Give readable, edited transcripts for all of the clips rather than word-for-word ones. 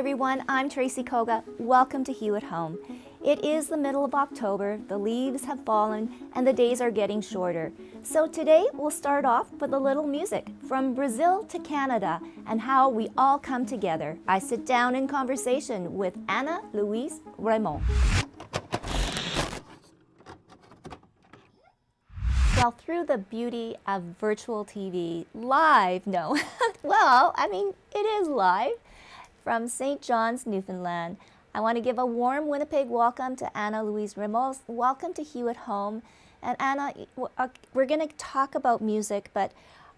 everyone, I'm Tracy Koga. Welcome to Hue at Home. It is the middle of October, the leaves have fallen, and the days are getting shorter. So today we'll start off with a little music from Brazil to Canada and how we all come together. I sit down in conversation with Ana Luisa Ramos. Well, through the beauty of virtual TV, live, no, well, I mean, it is live, from St. John's, Newfoundland. I want to give a warm Winnipeg welcome to Ana Luisa Ramos. Welcome to Hue at Home. And Ana, we're going to talk about music, but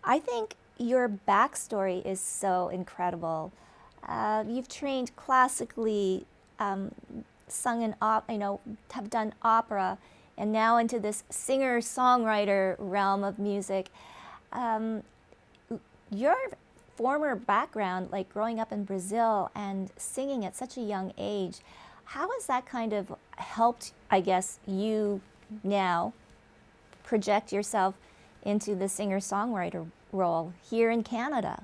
I think your backstory is so incredible. You've trained classically, sung in have done opera, and now into this singer-songwriter realm of music. Your former background, like growing up in Brazil and singing at such a young age, how has that kind of helped, I guess, you now project yourself into the singer-songwriter role here in Canada?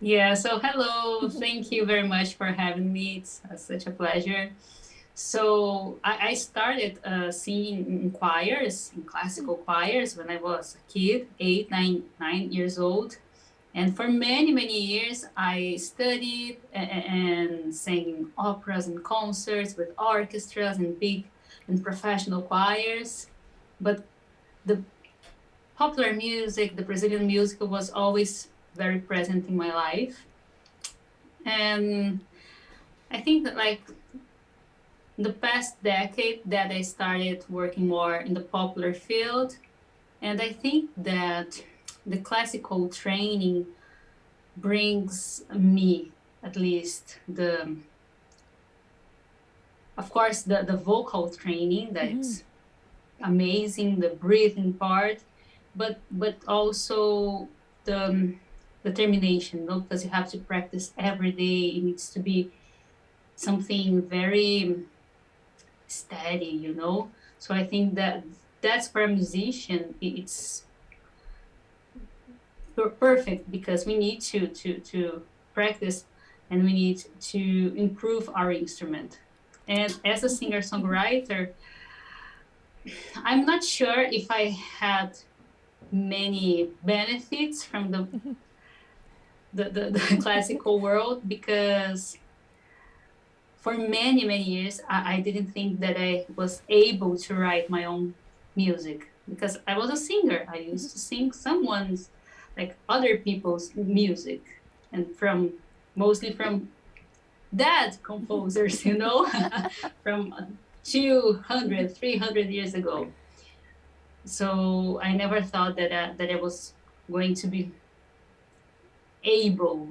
Yeah, so hello, thank you very much for having me. It's such a pleasure. So I started singing in choirs, in classical choirs, when I was a kid, 9 years old. And for many, many years, I studied and sang in operas and concerts with orchestras and big and professional choirs. But the popular music, the Brazilian music, was always very present in my life. And I think that like the past decade that I started working more in the popular field, and I think that the classical training brings me, at least, of course, the vocal training, that's amazing, the breathing part, but also the determination, because you have to practice every day. It needs to be something very steady, So I think that's for a musician, it's perfect, because we need to practice, and we need to improve our instrument. And as a singer-songwriter, I'm not sure if I had many benefits from the classical world, because for many, many years, I didn't think that I was able to write my own music, because I was a singer. I used to sing someone's, like other people's music, and mostly from dead composers, from 200, 300 years ago. So I never thought that I was going to be able,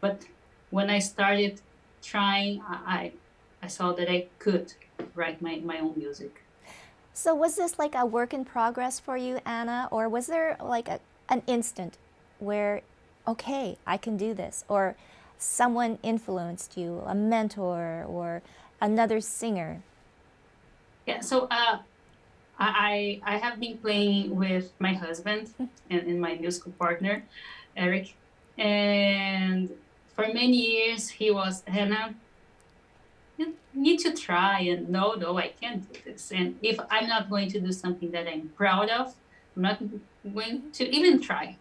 but when I started trying, I saw that I could write my own music. So was this like a work in progress for you, Ana, or was there like an instant where, okay, I can do this, or someone influenced you, a mentor or another singer? Yeah, so I have been playing with my husband and my musical partner, Eric, and for many years he was, Hannah, you need to try, and no, I can't do this. And if I'm not going to do something that I'm proud of, I'm not going to even try.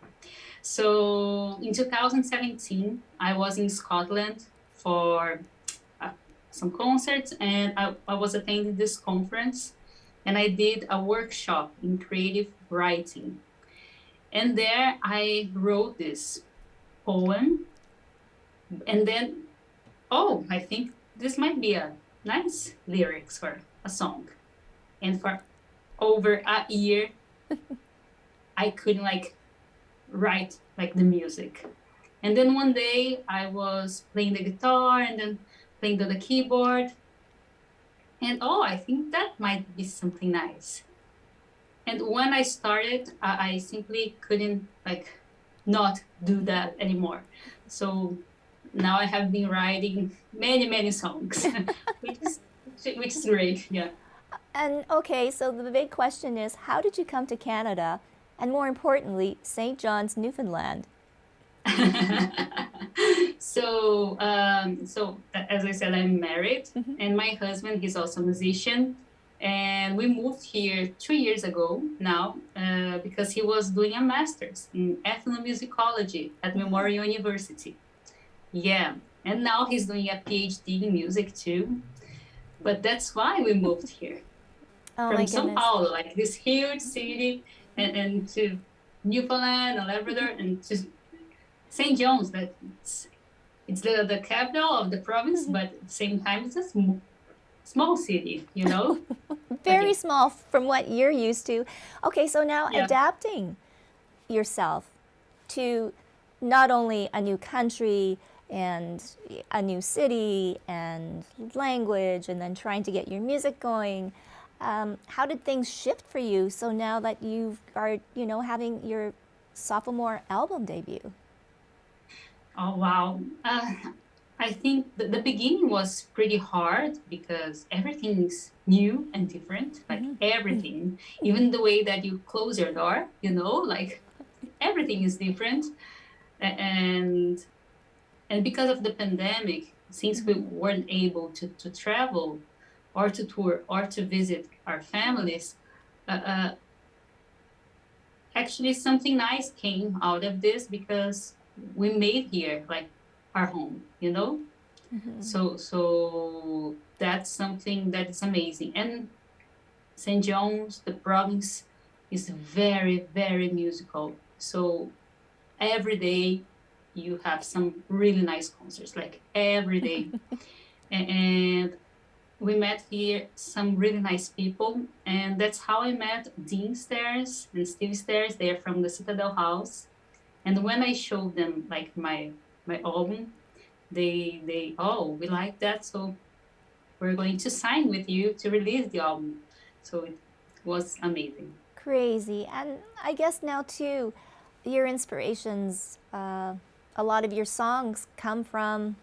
So in 2017, I was in Scotland for some concerts, and I was attending this conference, and I did a workshop in creative writing. And there I wrote this poem, and then, I think this might be a nice lyrics for a song. And for over a year, I couldn't write the music. And then one day I was playing the guitar and then playing the keyboard, and I think that might be something nice. And when I started, I simply couldn't not do that anymore. So now I have been writing many songs, which is great. Yeah. And okay, so the big question is, how did you come to Canada, and more importantly, St. John's, Newfoundland? As I said, I'm married, and my husband, he's also a musician, and we moved here 2 years ago now because he was doing a master's in ethnomusicology at Memorial University. Yeah, and now he's doing a PhD in music too. But that's why we moved here Oh from my São goodness. Paulo, like this huge city, and to Newfoundland and Labrador and to St. John's. That it's the capital of the province, but at the same time, it's a small city, you know? Very Okay. small from what you're used to. Okay, so now Yeah. adapting yourself to not only a new country and a new city and language, and then trying to get your music going. How did things shift for you? So now that you are, having your sophomore album debut. Oh, wow. I think the beginning was pretty hard because everything is new and different, like everything, even the way that you close your door, like everything is different. And because of the pandemic, since we weren't able to travel or to tour or to visit our families, uh, actually something nice came out of this because we made here like our home. So that's something that is amazing. And St. John's, the province, is very, very musical. So every day you have some really nice concerts, like every day. And we met here some really nice people, and that's how I met Dean Stairs and Steve Stairs. They are from the Citadel House, and when I showed them like my album, they oh, we like that, so we're going to sign with you to release the album. So it was amazing. Crazy. And I guess now, too, your inspirations, a lot of your songs come from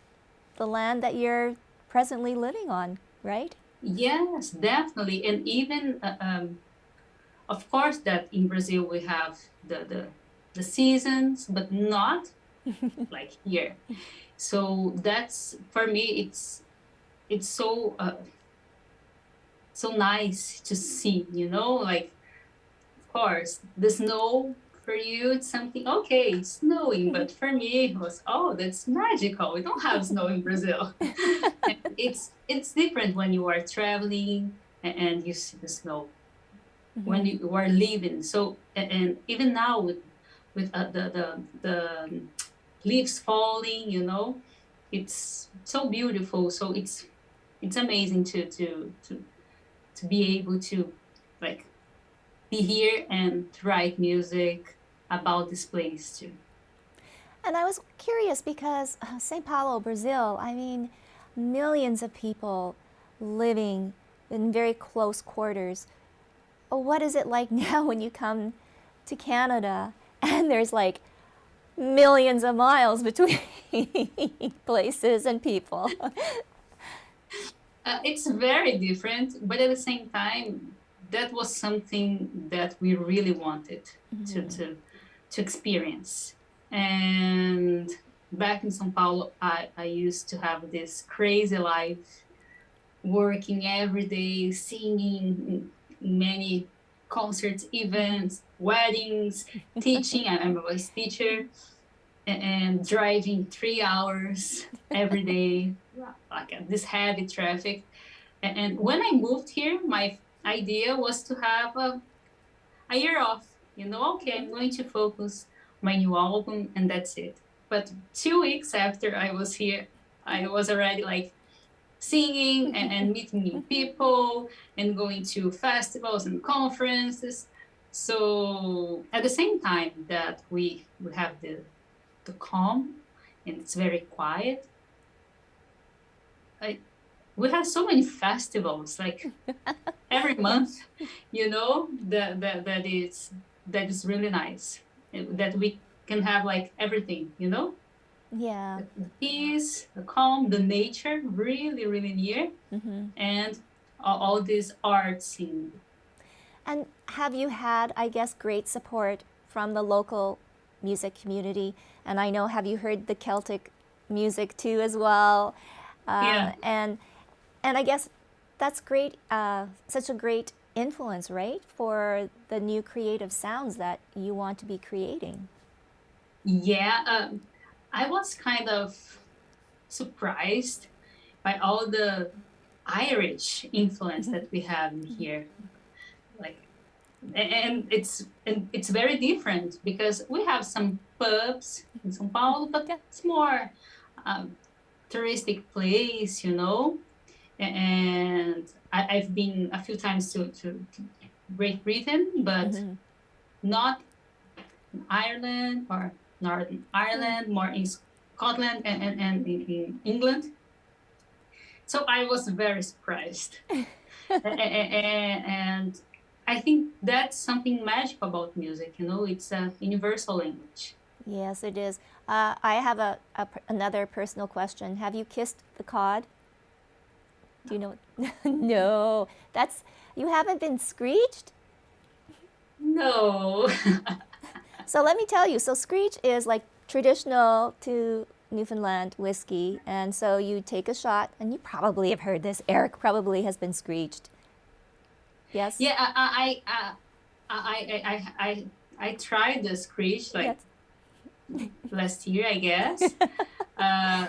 the land that you're presently living on, right? Yes, definitely, and even of course that in Brazil we have the seasons, but not like here. So that's for me. It's so nice to see. Like of course the snow for you it's something okay, it's snowing, but for me it was that's magical. We don't have snow in Brazil. It's different when you are traveling and you see the snow when you are leaving. So and even now with the leaves falling, it's so beautiful. So it's amazing to be able to like be here and write music about this place too. And I was curious because Sao Paulo, Brazil, I mean, millions of people living in very close quarters. What is it like now when you come to Canada and there's like millions of miles between places and people? It's very different, but at the same time, that was something that we really wanted to experience. And back in São Paulo, I used to have this crazy life, working every day, singing many concerts, events, weddings, teaching. I'm a voice teacher, and driving 3 hours every day, like this heavy traffic. And when I moved here, my idea was to have a year off. Okay, I'm going to focus my new album, and that's it. But 2 weeks after I was here, I was already like singing and meeting new people and going to festivals and conferences. So at the same time that we have the calm and it's very quiet, we have so many festivals like every month, that is really nice, that we can have like everything. Yeah. The peace, the calm, the nature, really, really near, and all this art scene. And have you had, I guess, great support from the local music community? And I know, have you heard the Celtic music too as well. Yeah. And I guess that's great, such a great influence, right, for the new creative sounds that you want to be creating. Yeah, I was kind of surprised by all the Irish influence that we have in here. Like, and it's very different because we have some pubs in São Paulo, but Yeah. it's more um, touristic place, you know. And I've been a few times to Great Britain, but not in Ireland or Northern Ireland, more in Scotland and in England. So I was very surprised. And I think that's something magical about music, you know, it's a universal language. Yes, it is. I have another personal question. Have you kissed the cod? Do you know? No, that's you haven't been screeched. No. So let me tell you. So screech is like traditional to Newfoundland whiskey, and so you take a shot, and you probably have heard this. Eric probably has been screeched. Yes. Yeah, I tried the screech like Yes. last year, I guess,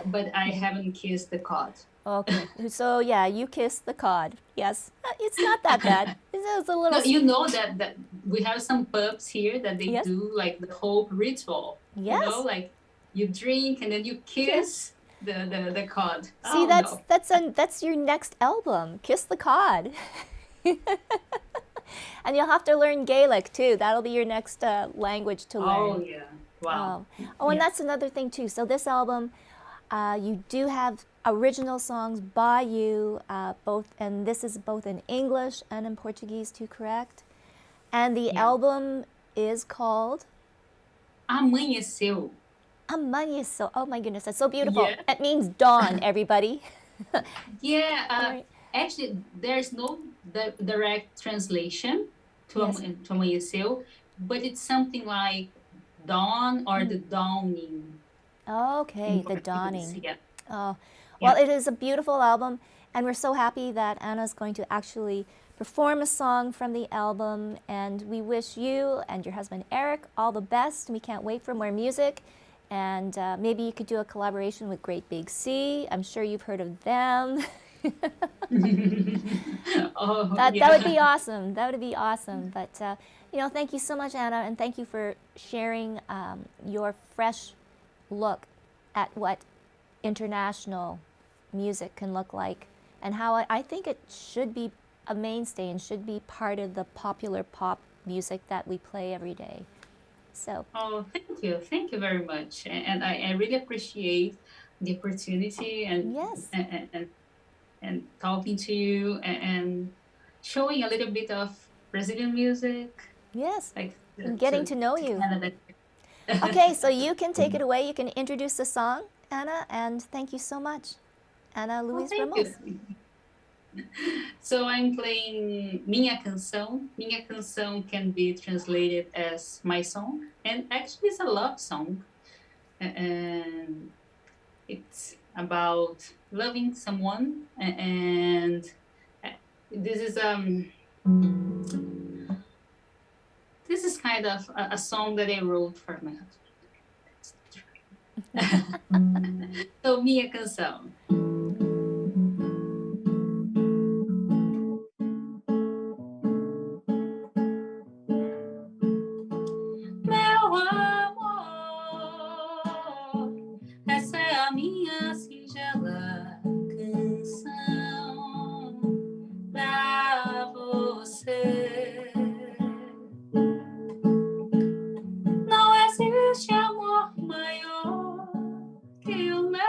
but I haven't kissed the cod. Okay. So yeah, you kissed the cod. Yes. It's not that bad. It's a little. No, you know that we have some pubs here that they Yes. do like the whole ritual. You know, Yes. like you drink and then you kiss the cod. See, Oh no. that's your next album, Kiss the Cod. And you'll have to learn Gaelic too. That'll be your next language to learn. Oh yeah. Wow. Oh, and Yeah. that's another thing too. So this album, you do have original songs by you, both, and this is both in English and in Portuguese too, correct? And the Yeah. album is called Amanheceu. Amanheceu. Oh my goodness, that's so beautiful. Yeah. It means dawn, everybody. Yeah, Right. actually, there's no direct translation to Yes. to amanheceu, but it's something like dawn or the dawning Okay, in the Portuguese. dawning. Yeah, Oh, yeah. well, it is a beautiful album, and we're so happy that Anna's going to actually perform a song from the album. And we wish you and your husband Eric all the best. We can't wait for more music. And maybe you could do a collaboration with Great Big Sea. I'm sure you've heard of them. Oh, That yeah. would be awesome. That would be awesome. But thank you so much, Anna, and thank you for sharing your fresh look at what international music can look like, and how I think it should be a mainstay and should be part of the popular pop music that we play every day. So Oh, thank you very much, and I really appreciate the opportunity yes, and talking to you and showing a little bit of Brazilian music, yes, like and getting to know you. Canada. Okay, so you can take it away. You can introduce the song, Anna, and thank you so much, Ana Oh, Luisa thank Ramos. you. So I'm playing Minha Canção. Minha Canção can be translated as my song, and actually it's a love song, and it's about loving someone, and this is this is kind of a song that I wrote for my husband. So Minha Canção. Meu amor, essa é a minha singela canção pra você. Não existe amor maior que o meu.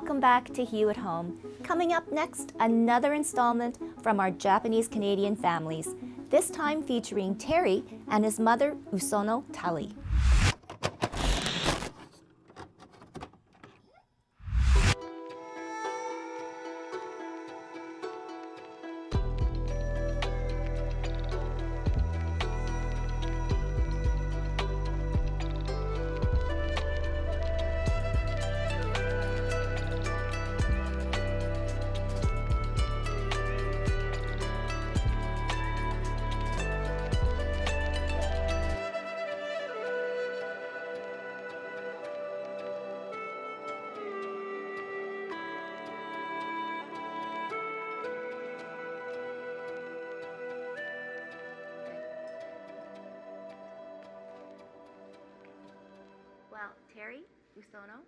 welcome back to Hue at Home. Coming up next, another installment from our Japanese-Canadian families, this time featuring Terry and his mother, Osono Tully. Well, Terry, Osono,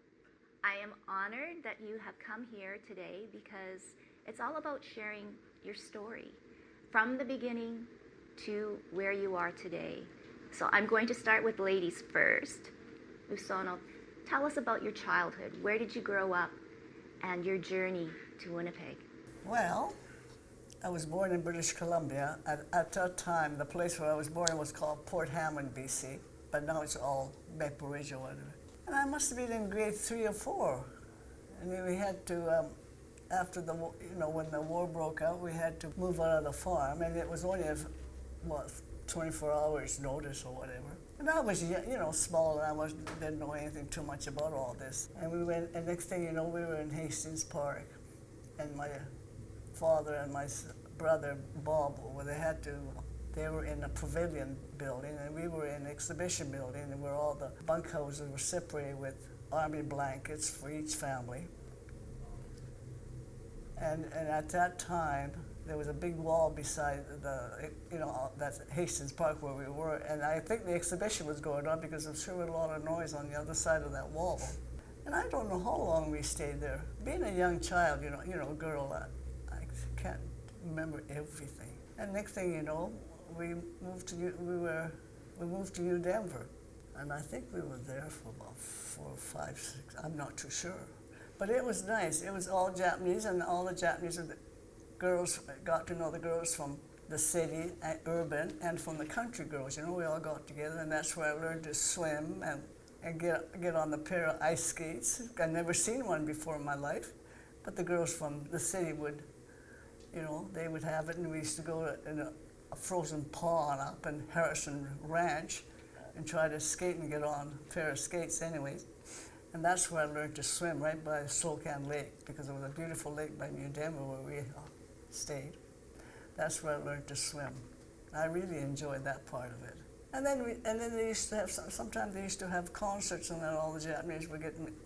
I am honored that you have come here today because it's all about sharing your story from the beginning to where you are today. So I'm going to start with ladies first. Osono, tell us about your childhood. Where did you grow up and your journey to Winnipeg? Well, I was born in British Columbia. At that time, the place where I was born was called Port Hammond, BC, but now it's all Maple Ridge or whatever. And I must have been in grade 3 or 4. And then we had to, after the, when the war broke out, we had to move out of the farm, and it was only a, 24 hours notice or whatever. And I was, small, and I didn't know anything too much about all this. And we went, and next thing you know, we were in Hastings Park, and my father and my brother Bob, they were in a pavilion building, and we were in an exhibition building, and where all the bunkhouses were separated with army blankets for each family. And at that time, there was a big wall beside that Hastings Park where we were, and I think the exhibition was going on because I'm sure there was a lot of noise on the other side of that wall. And I don't know how long we stayed there. Being a young child, girl, I can't remember everything. And next thing you know, we moved to New Denver, and I think we were there for about 4 or 5, 6. I'm not too sure, but it was nice. It was all Japanese, and all the Japanese girls got to know the girls from the city, urban, and from the country girls. We all got together, and that's where I learned to swim and get on the pair of ice skates. I'd never seen one before in my life, but the girls from the city would, they would have it, and we used to go in a frozen pond up in Harrison Ranch and try to skate and get on a pair of skates anyways. And that's where I learned to swim, right by Slocan Lake, because it was a beautiful lake by New Denver where we stayed. That's where I learned to swim. I really enjoyed that part of it. And then they used to have, sometimes they used to have concerts, and then all the Japanese would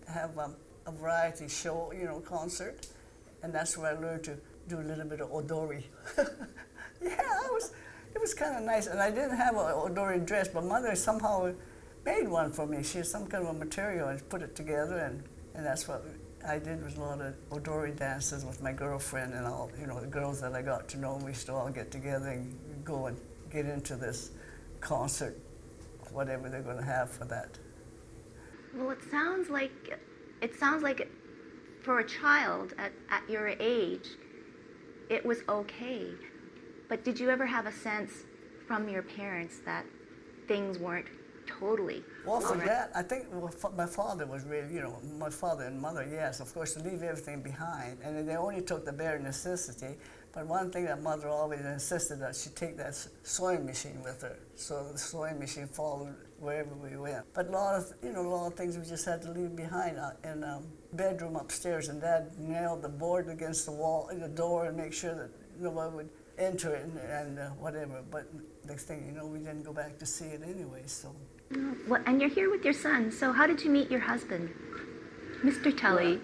have a variety show, concert. And that's where I learned to do a little bit of odori. Yeah, it was kind of nice. And I didn't have an odori dress, but Mother somehow made one for me. She had some kind of a material and put it together, and that's what I did, was a lot of odori dances with my girlfriend and all, the girls that I got to know. We used to all get together and go and get into this concert, whatever they're going to have for that. Well, it sounds like for a child at your age, it was okay. But did you ever have a sense from your parents that things weren't totally Well, for that, I think my father was really, my father and mother, yes, of course, to leave everything behind. And they only took the bare necessity. But one thing that Mother always insisted that she take that sewing machine with her. So the sewing machine followed wherever we went. But a lot of things we just had to leave behind in a bedroom upstairs. And Dad nailed the board against the wall, the door, and make sure that nobody would enter it and whatever. But next thing you know, we didn't go back to see it anyway. So. Well, and you're here with your son. So how did you meet your husband, Mr. Tully?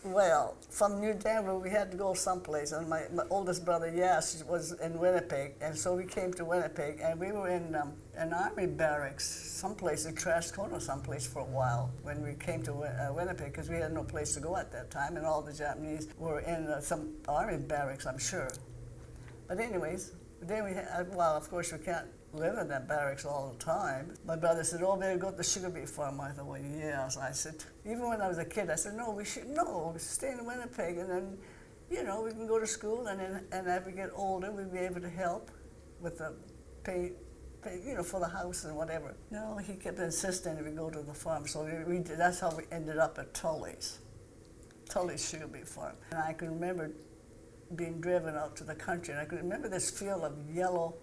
Well, from New Denver, we had to go someplace, and my oldest brother, Yas, was in Winnipeg, and so we came to Winnipeg, and we were in an army barracks, someplace in Trashcona, someplace for a while, when we came to Winnipeg, because we had no place to go at that time, and all the Japanese were in some army barracks, I'm sure. But anyways, then well, of course, we can't live in that barracks all the time. My brother said, "Oh, better go to the sugar beet farm." I thought, "Well, yeah." So I said, even when I was a kid, I said, "No, we should stay in Winnipeg, and then, you know, we can go to school, and then, and as we get older, we'll be able to help with the pay, you know, for the house and whatever." No, he kept insisting that we go to the farm, so we did. That's how we ended up at Tully's sugar beet farm. And I can remember being driven out to the country, and I can remember this field of yellow.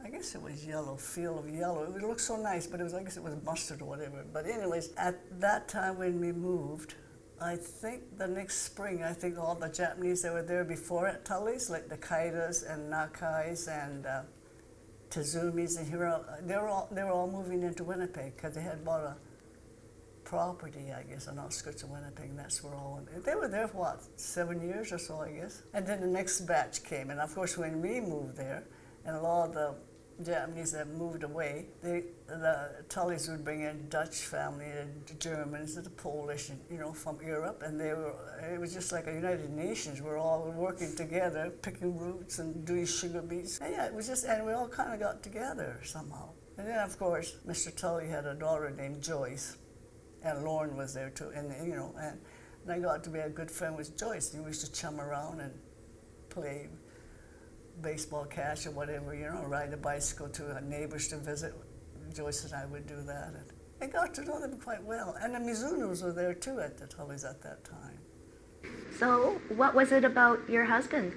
I guess it was yellow, field of yellow. It looked so nice, but it was, I guess it was mustard or whatever. But anyways, at that time when we moved, I think the next spring, I think all the Japanese that were there before at Tully's, like the Kaidas and Nakais and Tazumis and Hiro, they were all moving into Winnipeg because they had bought a property, I guess, on outskirts of Winnipeg, and that's where all they were there for what, 7 years or so, I guess. And then the next batch came, and of course when we moved there, and a lot of the Japanese that moved away, the Tullys would bring in Dutch family and Germans and the Polish, and, you know, from Europe, and it was just like a United Nations. We're all working together, picking roots and doing sugar beets. And yeah, it was just, and we all kind of got together somehow. And then of course, Mr. Tully had a daughter named Joyce, and Lauren was there too, and you know, and I got to be a good friend with Joyce. We used to chum around and play baseball catch or whatever, you know, ride a bicycle to our neighbors to visit. Joyce and I would do that. And I got to know them quite well. And the Mizunos were there too at the Tullys at that time. So, what was it about your husband?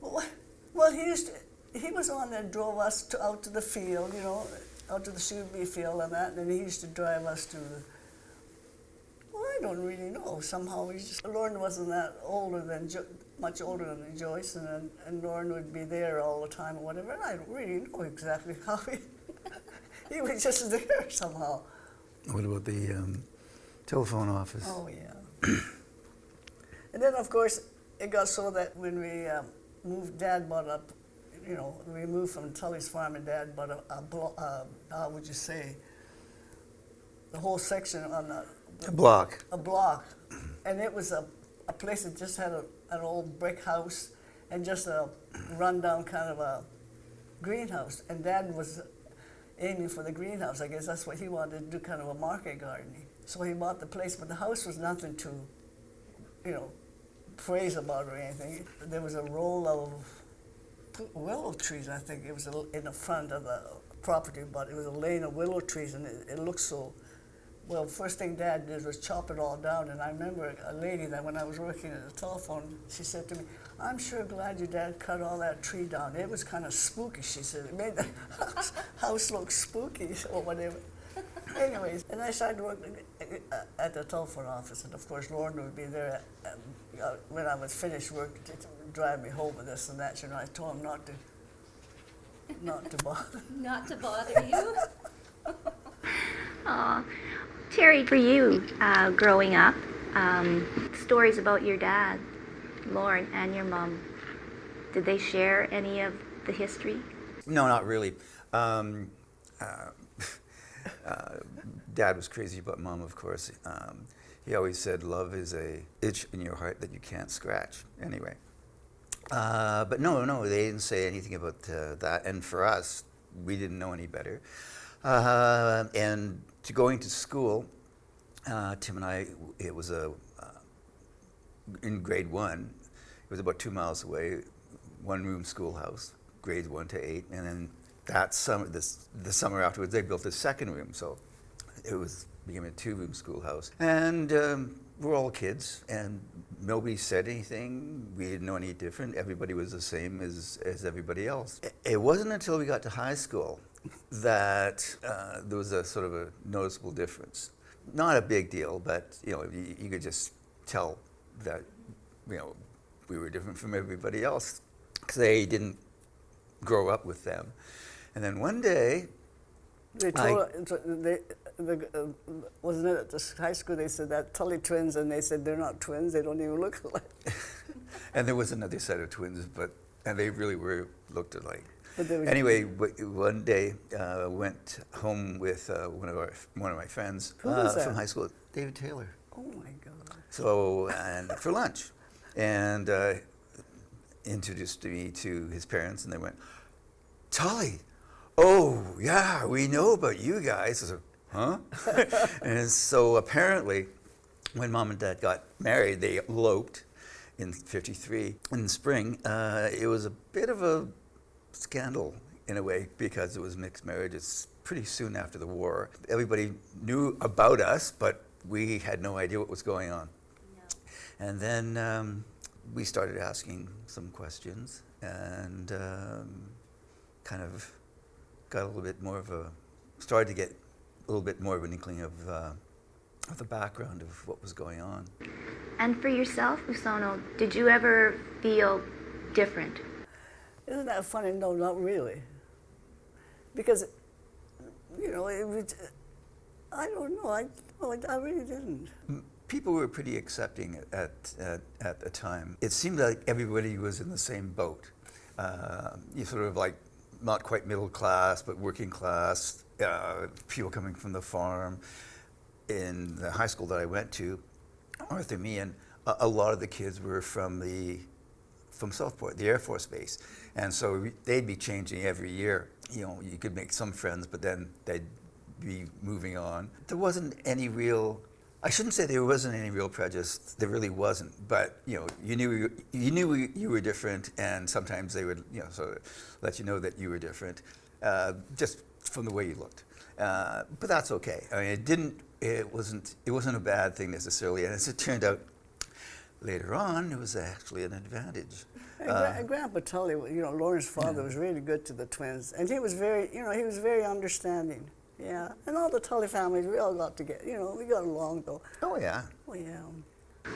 Well, he was the one that drove us out to the field, you know, out to the sugar beet field and that, and he used to drive us to well, I don't really know. Somehow Lauren wasn't that much older than Joyce, and Lauren would be there all the time or whatever, and I don't really know exactly how he was just there somehow. What about the telephone office? Oh, yeah. And then, of course, it got so that when we moved, Dad bought up, you know, we moved from Tully's farm, and Dad bought how would you say, the whole section on a block. A block. And it was a place that just had an old brick house and just a rundown kind of a greenhouse. And Dad was aiming for the greenhouse. I guess that's what he wanted to do, kind of a market gardening. So he bought the place, but the house was nothing to, you know, praise about or anything. There was a row of willow trees, I think. It was in the front of the property, but it was a lane of willow trees, and it looked so. Well, first thing Dad did was chop it all down, and I remember a lady that when I was working at the telephone, she said to me, "I'm sure glad your dad cut all that tree down. It was kind of spooky," she said. "It made the house look spooky," or whatever. Anyways, and I started working at the telephone office, and of course Lauren would be there when I was finished work to drive me home with this and that. You know, I told him not to bother. Not to bother you? Aw. Terry, for you, growing up, stories about your dad, Lauren, and your mom, did they share any of the history? No, not really. Dad was crazy about Mom, of course. He always said love is a itch in your heart that you can't scratch. Anyway, but no, they didn't say anything about that. And for us, we didn't know any better. And to going to school, Tim and I, it was in grade 1. It was about 2 miles away, one-room schoolhouse, grades 1 to 8, and then that summer, the summer afterwards, they built a second room, so it became a 2-room schoolhouse. And we're all kids, and nobody said anything. We didn't know any different. Everybody was the same as everybody else. It wasn't until we got to high school that there was a sort of a noticeable difference. Not a big deal, but you know, you could just tell that, you know, we were different from everybody else because they didn't grow up with them. And then one day, They told wasn't it at the high school, they said that Tully twins, and they said they're not twins, they don't even look alike. and there was another set of twins, and they really looked alike. Anyway, one day went home with one of my friends from high school, David Taylor. Oh my God! So and for lunch, and introduced me to his parents, and they went, Tully, oh yeah, we know about you guys. I said, huh? And so apparently, when Mom and Dad got married, they eloped in '53 in the spring. It was a bit of a scandal in a way because it was mixed marriages pretty soon after the war. Everybody knew about us, but we had no idea what was going on. Yeah. And then we started asking some questions and kind of got a little bit more of started to get a little bit more of an inkling of the background of what was going on. And for yourself, Osono, did you ever feel different? Isn't that funny? No, not really. Because, you know, I don't know. I really didn't. People were pretty accepting at the time. It seemed like everybody was in the same boat. You sort of like not quite middle class, but working class, people coming from the farm. In the high school that I went to, Arthur Meehan, a lot of the kids were from Southport, the Air Force Base. And so they'd be changing every year. You know, you could make some friends, but then they'd be moving on. There wasn't any real, I shouldn't say there wasn't any real prejudice, there really wasn't, but you know, you knew you were different, and sometimes they would, you know, sort of let you know that you were different, just from the way you looked. But that's okay. I mean, it wasn't a bad thing necessarily, and as it turned out later on, it was actually an advantage. And Grandpa Tully, you know, Lauren's father was really good to the twins, and he was very, you know, he was very understanding. Yeah, and all the Tully families, we all got together. You know, we got along though. Oh yeah. Oh yeah.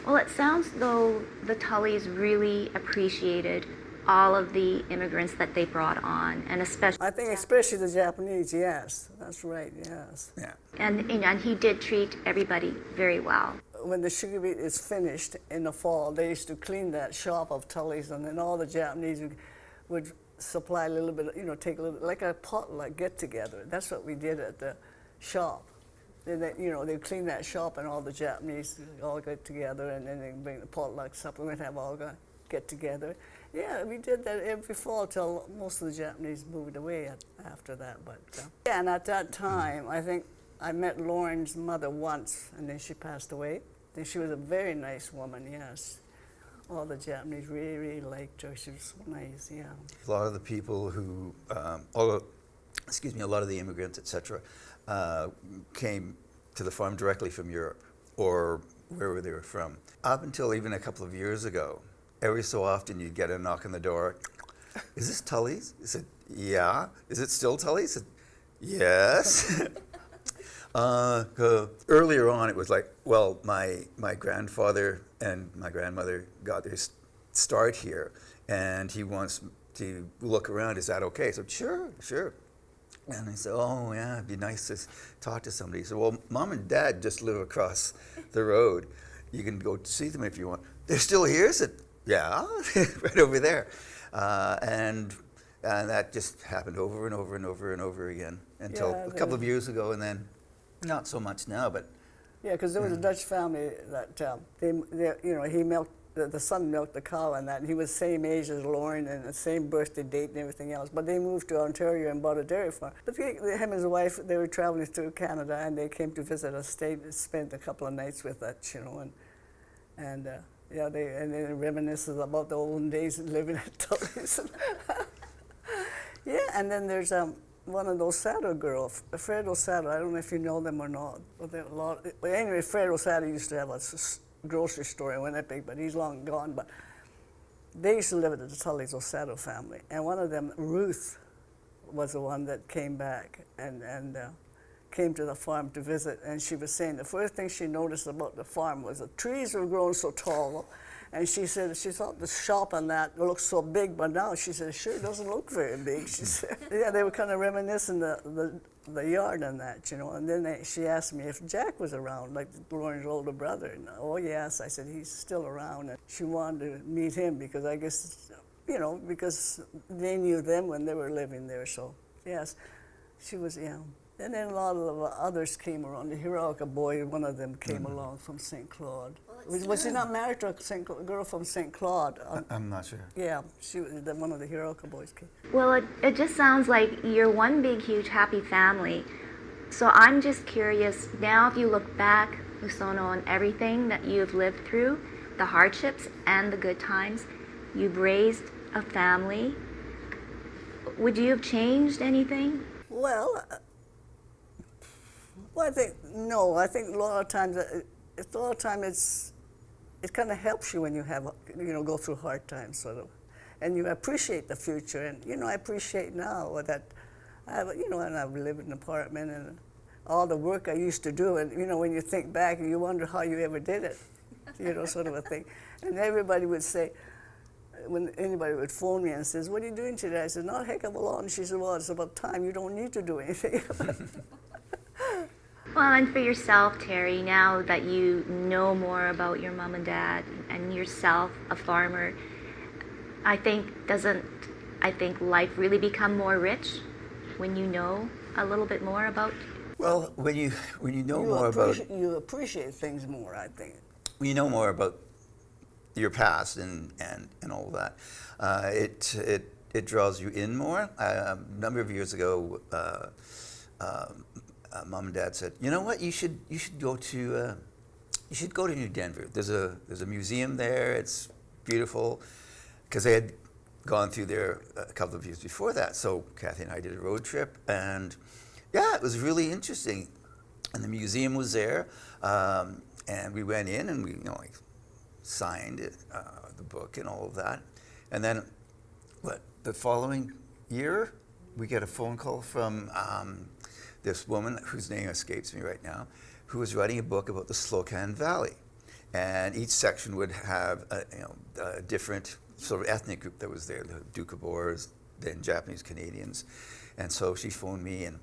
Well, it sounds though the Tullys really appreciated all of the immigrants that they brought on, and especially I think especially the Japanese. Yes, that's right. Yes. Yeah. and he did treat everybody very well. When the sugar beet is finished in the fall, they used to clean that shop of Tully's, and then all the Japanese would supply a little bit, you know, take a little, like a potluck get together. That's what we did at the shop. Then they, you know, they clean that shop, and all the Japanese all get together, and then they bring the potluck supper. We'd have all get together. Yeah, we did that every fall till most of the Japanese moved away after that. But yeah, and at that time, I think I met Lauren's mother once, and then she passed away. And she was a very nice woman, yes. All the Japanese really, really liked her. She was so nice, yeah. A lot of the people who, a lot of the immigrants, etc., came to the farm directly from Europe or wherever they were from. Up until even a couple of years ago, every so often you'd get a knock on the door. Is this Tully's? I said, yeah. Is it still Tully's? I said, yes. Earlier on, it was like, well, my grandfather and my grandmother got their start here, and he wants to look around. Is that okay? So sure. And I said, oh yeah, it'd be nice to talk to somebody. He said, well, Mom and Dad just live across the road. You can go see them if you want. They're still here? I said, yeah, right over there. And that just happened over and over and over and over again until a couple of years ago, and then not so much now, but yeah, because there was a Dutch family that they you know, he milked the son milked the cow and that, and he was the same age as Lauren and the same birthday date and everything else. But they moved to Ontario and bought a dairy farm. But him and his wife, they were traveling through Canada, and they came to visit us. Spent a couple of nights with us, you know, and yeah, they reminisces about the old days of living at Tully's. Yeah, and then there's one of those Sato girls, Fred Osato. I don't know if you know them or not. But anyway, Fred Osato used to have a grocery store in Winnipeg, but he's long gone. But they used to live at the Tully's Osato family, and one of them, Ruth, was the one that came back and came to the farm to visit. And she was saying the first thing she noticed about the farm was the trees were growing so tall. And she said she thought the shop and that looked so big, but now she said, sure, it doesn't look very big. She said, yeah, they were kind of reminiscing the yard and that, you know. And then she asked me if Jack was around, like Lauren's older brother. And, oh, yes. I said, he's still around. And she wanted to meet him because I guess, you know, because they knew them when they were living there. So, yes, she was, yeah. And then a lot of the others came around. The Hiroka boy, one of them came along from St. Claude. Was he not married to a girl from St. Claude? I'm not sure. Yeah, she was one of the Hiroka boys came. Well, it just sounds like you're one big, huge, happy family. So I'm just curious, now if you look back, Osono, on everything that you've lived through, the hardships and the good times, you've raised a family, would you have changed anything? Well, I think no. I think a lot of times, it kind of helps you when you have go through hard times, sort of, and you appreciate the future. And I appreciate now that and I've lived in an apartment and all the work I used to do, and when you think back, you wonder how you ever did it, sort of a thing. And everybody would say, when anybody would phone me and says, "What are you doing today?" I said, "Not a heck of a lot." And she said, "Well, it's about time. You don't need to do anything." Well, and for yourself, Terry, now that you know more about your mom and dad and yourself, a farmer, doesn't life really become more rich when you know a little bit more about? Well, when you know more about you appreciate things more, I think. when you know more about your past and all of that, it draws you in more. A number of years ago, Mom and Dad said, "You know what? You should go to New Denver. There's a museum there. It's beautiful," because they had gone through there a couple of years before that. So Kathy and I did a road trip, and yeah, it was really interesting. And the museum was there, and we went in and we signed it, the book and all of that. And then, the following year, we get a phone call from this woman whose name escapes me right now, who was writing a book about the Slocan Valley. And each section would have a different sort of ethnic group that was there, the Doukhobors, then Japanese Canadians. And so she phoned me and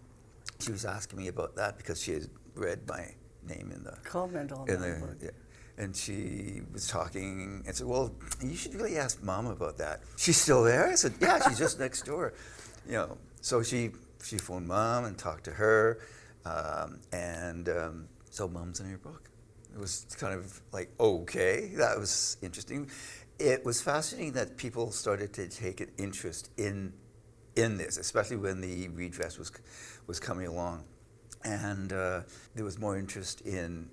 she was asking me about that because she had read my name in the comment on that. Yeah. And she was talking and said, "Well, you should really ask Mom about that. She's still there?" I said, "Yeah, she's just next door." So she phoned Mom and talked to her, so Mom's in your book. It was kind of like, okay, that was interesting. It was fascinating that people started to take an interest in this, especially when the redress was coming along, and there was more interest in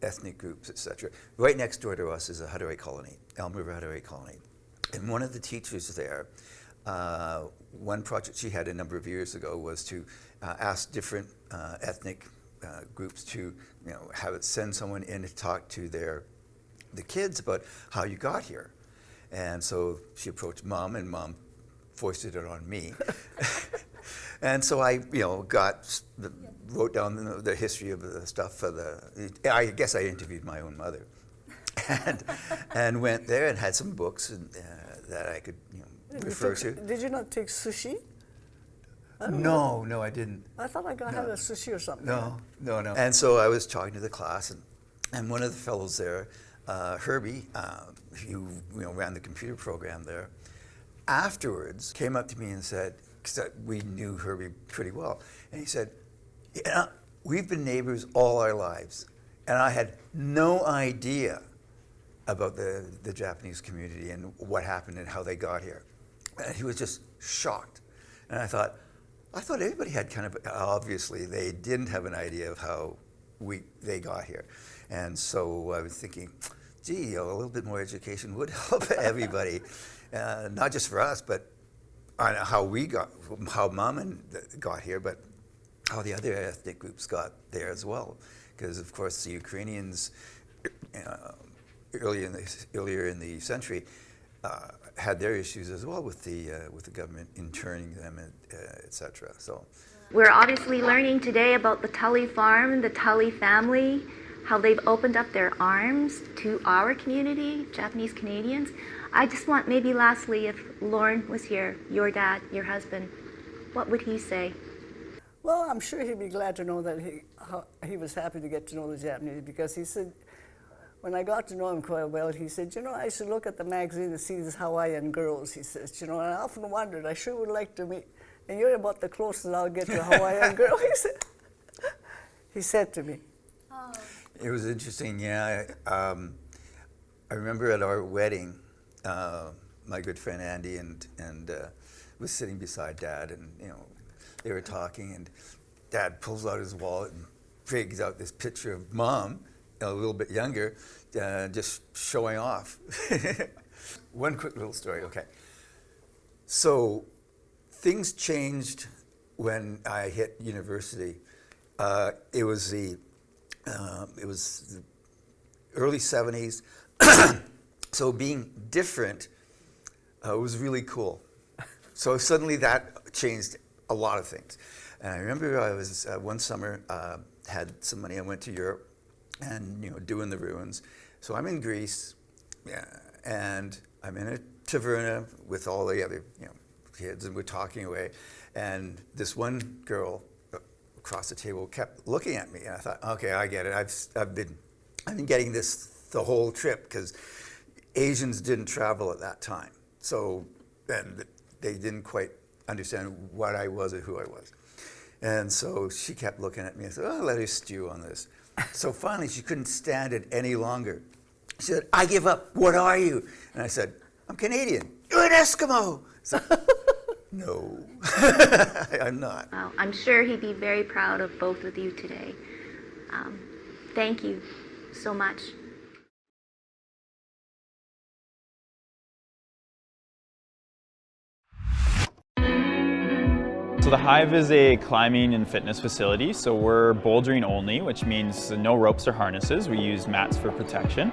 ethnic groups, etc. Right next door to us is a Hutterite colony, Elm River Hutterite colony, and one of the teachers there, one project she had a number of years ago was to ask different ethnic groups to send someone in to talk to the kids about how you got here. And so she approached Mom, and Mom foisted it on me. And so I wrote down the history of the stuff I guess I interviewed my own mother, and went there and had some books that I could refer to. Did you not take sushi? No, I didn't. I thought I had a sushi or something. No. And so I was talking to the class, and one of the fellows there, Herbie, who ran the computer program there, afterwards came up to me and said, because we knew Herbie pretty well, and he said, "Yeah, we've been neighbors all our lives, and I had no idea about the Japanese community and what happened and how they got here." And he was just shocked. And I thought everybody had kind of, obviously, they didn't have an idea of how they got here. And so I was thinking, gee, a little bit more education would help everybody, not just for us, but on how Mom got here, but how the other ethnic groups got there as well. Because, of course, the Ukrainians, earlier in the century, had their issues as well with the government interning them, etc. So We're obviously learning today about the Tully farm, the Tully family, how they've opened up their arms to our community, Japanese Canadians. I just want, maybe lastly, if Lorne was here, your dad, your husband, what would he say? Well, I'm sure he'd be glad to know that he was happy to get to know the Japanese, because he said, when I got to know him quite well, he said, I used to look at the magazine and see these Hawaiian girls, he says, and I often wondered, I sure would like to and you're about the closest I'll get to a Hawaiian girl, he said to me. It was interesting, yeah. I remember at our wedding, my good friend Andy and was sitting beside Dad, and they were talking, and Dad pulls out his wallet and digs out this picture of Mom, a little bit younger, just showing off. One quick little story, okay. So things changed when I hit university. It was the early 70s, so being different was really cool. So suddenly that changed a lot of things. And I remember I was one summer, had some money, I went to Europe and doing the ruins. So I'm in Greece, and I'm in a taverna with all the other kids, and we're talking away. And this one girl across the table kept looking at me, and I thought, okay, I get it. I've been getting this the whole trip, because Asians didn't travel at that time, so and they didn't quite understand what I was or who I was. And so she kept looking at me and said, oh, let her stew on this. So finally she couldn't stand it any longer. She said, I give up, what are you? And I said, I'm Canadian. You're an Eskimo. So, no, I'm not. Wow, I'm sure he'd be very proud of both of you today. Thank you so much. So the Hive is a climbing and fitness facility, so we're bouldering only, which means no ropes or harnesses. We use mats for protection.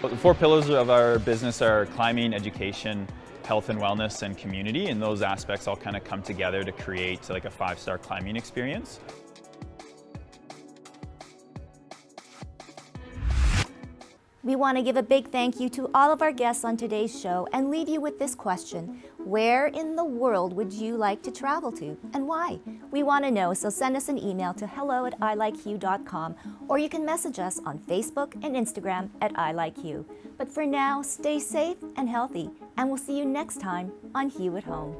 The 4 pillars of our business are climbing, education, health and wellness, and community, and those aspects all kind of come together to create like a 5-star climbing experience. We want to give a big thank you to all of our guests on today's show and leave you with this question. Where in the world would you like to travel to, and why? We want to know, so send us an email to hello@ilikehue.com, or you can message us on Facebook and Instagram at iLikeHue. But for now, stay safe and healthy, and we'll see you next time on Hue at Home.